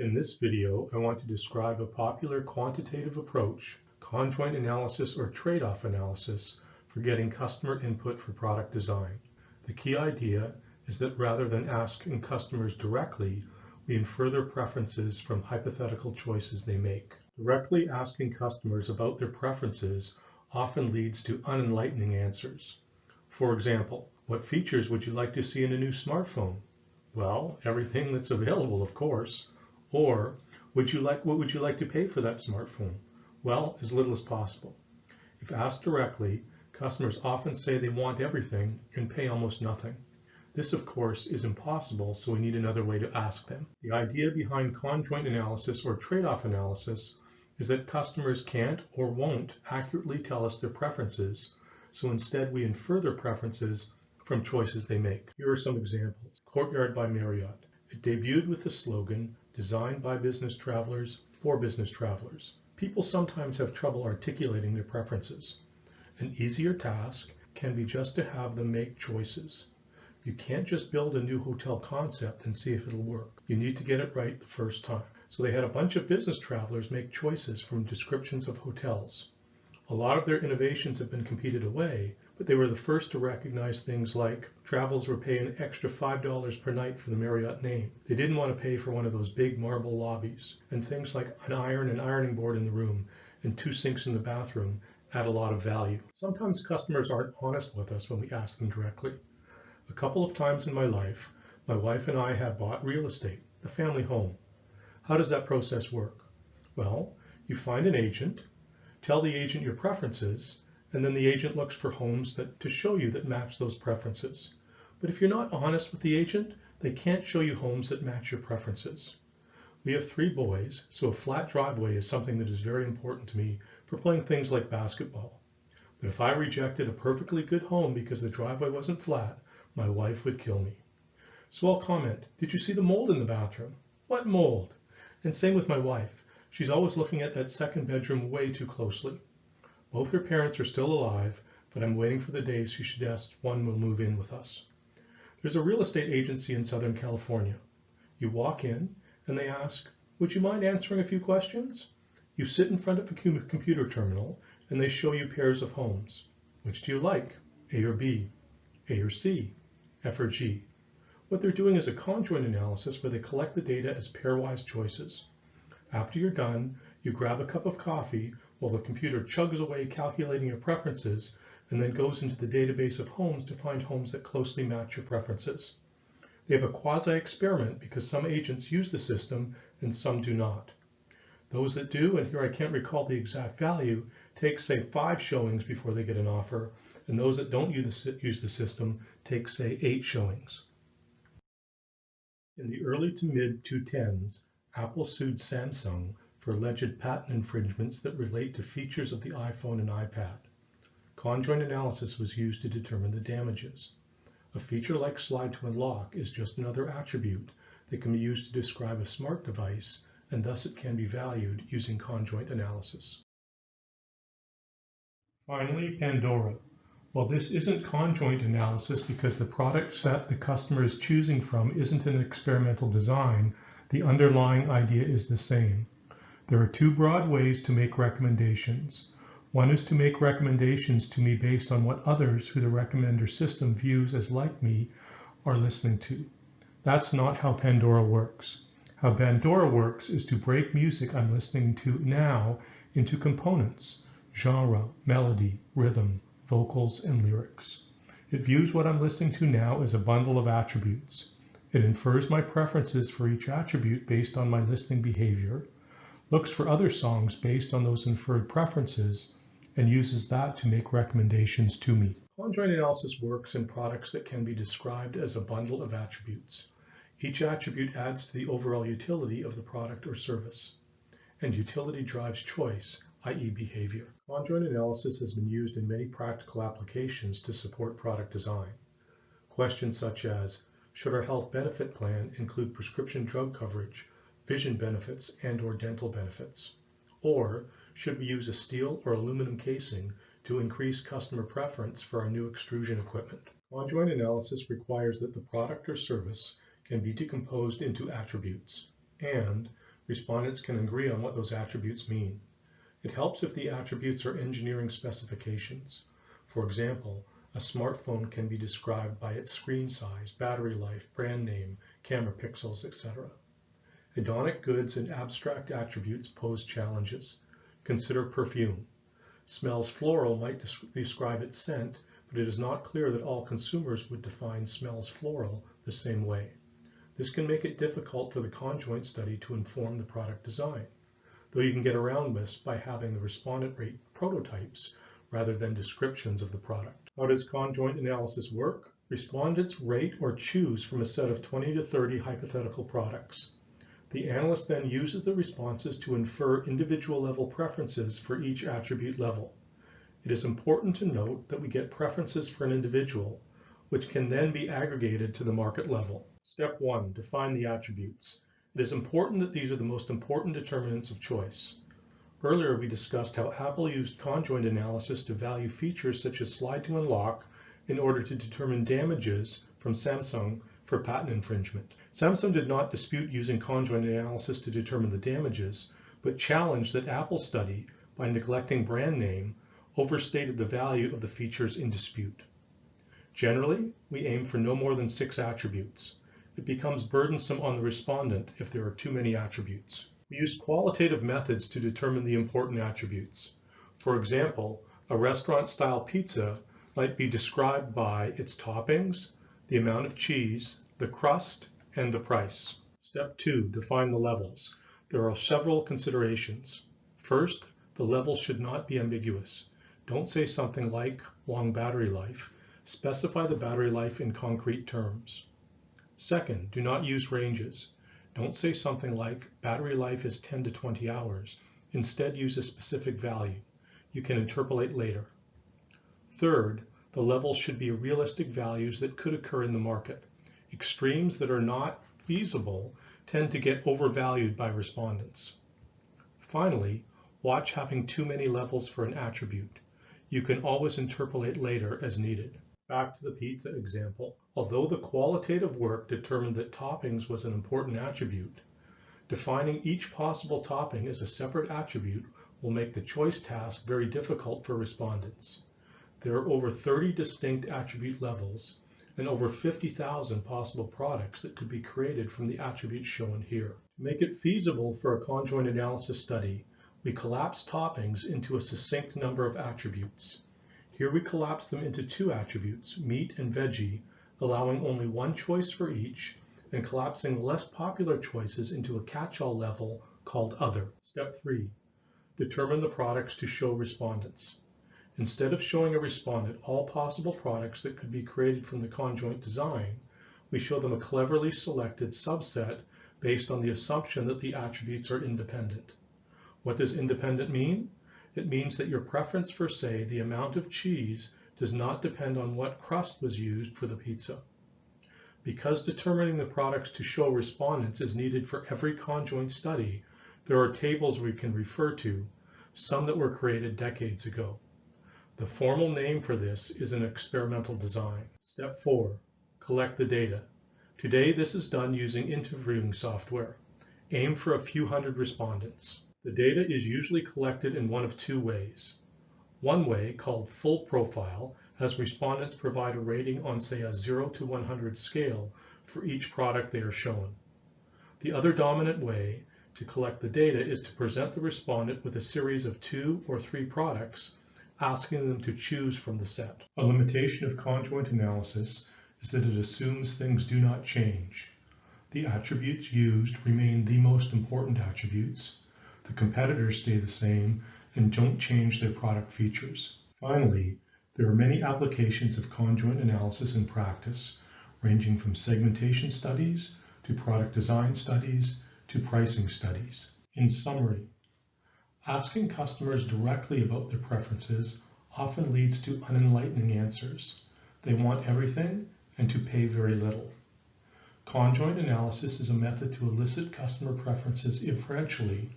In this video, I want to describe a popular quantitative approach, conjoint analysis or trade-off analysis, for getting customer input for product design. The key idea is that rather than asking customers directly, we infer their preferences from hypothetical choices they make. Directly asking customers about their preferences often leads to unenlightening answers. For example, what features would you like to see in a new smartphone? Well, everything that's available, of course. Or, what would you like to pay for that smartphone? Well, as little as possible. If asked directly, customers often say they want everything and pay almost nothing. This, of course, is impossible, so we need another way to ask them. The idea behind conjoint analysis or trade-off analysis is that customers can't or won't accurately tell us their preferences, so instead we infer their preferences from choices they make. Here are some examples. Courtyard by Marriott. It debuted with the slogan, designed by business travelers for business travelers. People sometimes have trouble articulating their preferences. An easier task can be just to have them make choices. You can't just build a new hotel concept and see if it'll work. You need to get it right the first time. So they had a bunch of business travelers make choices from descriptions of hotels. A lot of their innovations have been competed away, but they were the first to recognize things like travelers were paying an extra $5 per night for the Marriott name. They didn't want to pay for one of those big marble lobbies, and things like an ironing board in the room and 2 sinks in the bathroom add a lot of value. Sometimes customers aren't honest with us when we ask them directly. A couple of times in my life, my wife and I have bought real estate, a family home. How does that process work? Well, you find an agent, tell the agent your preferences, and then the agent looks for homes to show you that match those preferences. But if you're not honest with the agent, they can't show you homes that match your preferences. We have 3 boys, so a flat driveway is something that is very important to me for playing things like basketball. But if I rejected a perfectly good home because the driveway wasn't flat, my wife would kill me. So I'll comment, did you see the mold in the bathroom? What mold? And same with my wife. She's always looking at that second bedroom way too closely. Both her parents are still alive, but I'm waiting for the day she suggests one will move in with us. There's a real estate agency in Southern California. You walk in and they ask, would you mind answering a few questions? You sit in front of a computer terminal and they show you pairs of homes. Which do you like? A or B? A or C? F or G? What they're doing is a conjoint analysis where they collect the data as pairwise choices. After you're done, you grab a cup of coffee while the computer chugs away calculating your preferences and then goes into the database of homes to find homes that closely match your preferences. They have a quasi-experiment because some agents use the system and some do not. Those that do, and here I can't recall the exact value, take say 5 showings before they get an offer, and those that don't use the system take say 8 showings. In the early to mid 2010s, Apple sued Samsung for alleged patent infringements that relate to features of the iPhone and iPad. Conjoint analysis was used to determine the damages. A feature like slide to unlock is just another attribute that can be used to describe a smart device, and thus it can be valued using conjoint analysis. Finally, Pandora. While this isn't conjoint analysis because the product set the customer is choosing from isn't an experimental design, the underlying idea is the same. There are 2 broad ways to make recommendations. One is to make recommendations to me based on what others who the recommender system views as like me are listening to. That's not how Pandora works. How Pandora works is to break music I'm listening to now into components: genre, melody, rhythm, vocals, and lyrics. It views what I'm listening to now as a bundle of attributes. It infers my preferences for each attribute based on my listening behavior, looks for other songs based on those inferred preferences, and uses that to make recommendations to me. Conjoint analysis works in products that can be described as a bundle of attributes. Each attribute adds to the overall utility of the product or service, and utility drives choice, i.e. behavior. Conjoint analysis has been used in many practical applications to support product design. Questions such as, should our health benefit plan include prescription drug coverage, vision benefits, and/or dental benefits? Or should we use a steel or aluminum casing to increase customer preference for our new extrusion equipment? Conjoint analysis requires that the product or service can be decomposed into attributes, and Respondents can agree on what those attributes mean. It helps if the attributes are engineering specifications. For example, a smartphone can be described by its screen size, battery life, brand name, camera pixels, etc. Hedonic goods and abstract attributes pose challenges. Consider perfume. Smells floral might describe its scent, but it is not clear that all consumers would define smells floral the same way. This can make it difficult for the conjoint study to inform the product design, though you can get around this by having the respondent rate prototypes rather than descriptions of the product. How does conjoint analysis work? Respondents rate or choose from a set of 20 to 30 hypothetical products. The analyst then uses the responses to infer individual level preferences for each attribute level. It is important to note that we get preferences for an individual, which can then be aggregated to the market level. Step 1. Define the attributes. It is important that these are the most important determinants of choice. Earlier we discussed how Apple used conjoint analysis to value features such as slide to unlock in order to determine damages from Samsung for patent infringement. Samsung did not dispute using conjoint analysis to determine the damages, but challenged that Apple's study, by neglecting brand name, overstated the value of the features in dispute. Generally, we aim for no more than 6 attributes. It becomes burdensome on the respondent if there are too many attributes. We use qualitative methods to determine the important attributes. For example, a restaurant-style pizza might be described by its toppings, the amount of cheese, the crust, and the price. Step 2. Define the levels. There are several considerations. First, the levels should not be ambiguous. Don't say something like long battery life. Specify the battery life in concrete terms. Second, do not use ranges. Don't say something like battery life is 10 to 20 hours. Instead, use a specific value. You can interpolate later. Third, the levels should be realistic values that could occur in the market. Extremes that are not feasible tend to get overvalued by respondents. Finally, watch having too many levels for an attribute. You can always interpolate later as needed. Back to the pizza example. Although the qualitative work determined that toppings was an important attribute, defining each possible topping as a separate attribute will make the choice task very difficult for respondents. There are over 30 distinct attribute levels and over 50,000 possible products that could be created from the attributes shown here. To make it feasible for a conjoint analysis study, we collapse toppings into a succinct number of attributes. Here we collapse them into 2 attributes, meat and veggie, allowing only one choice for each, and collapsing less popular choices into a catch-all level called Other. Step 3. Determine the products to show respondents. Instead of showing a respondent all possible products that could be created from the conjoint design, we show them a cleverly selected subset based on the assumption that the attributes are independent. What does independent mean? It means that your preference for, say, the amount of cheese does not depend on what crust was used for the pizza. Because determining the products to show respondents is needed for every conjoint study, there are tables we can refer to, some that were created decades ago. The formal name for this is an experimental design. Step 4. Collect the data. Today this is done using interviewing software. Aim for a few hundred respondents. The data is usually collected in one of 2 ways. One way, called full profile, has respondents provide a rating on, say, a 0 to 100 scale for each product they are shown. The other dominant way to collect the data is to present the respondent with a series of 2 or 3 products, asking them to choose from the set. A limitation of conjoint analysis is that it assumes things do not change. The attributes used remain the most important attributes. The competitors stay the same and don't change their product features. Finally, there are many applications of conjoint analysis in practice, ranging from segmentation studies to product design studies to pricing studies. In summary, asking customers directly about their preferences often leads to unenlightening answers. They want everything and to pay very little. Conjoint analysis is a method to elicit customer preferences inferentially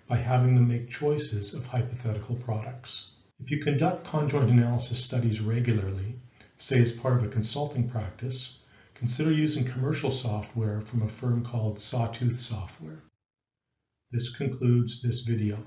by having them make choices of hypothetical products. If you conduct conjoint analysis studies regularly, say as part of a consulting practice, consider using commercial software from a firm called Sawtooth Software. This concludes this video.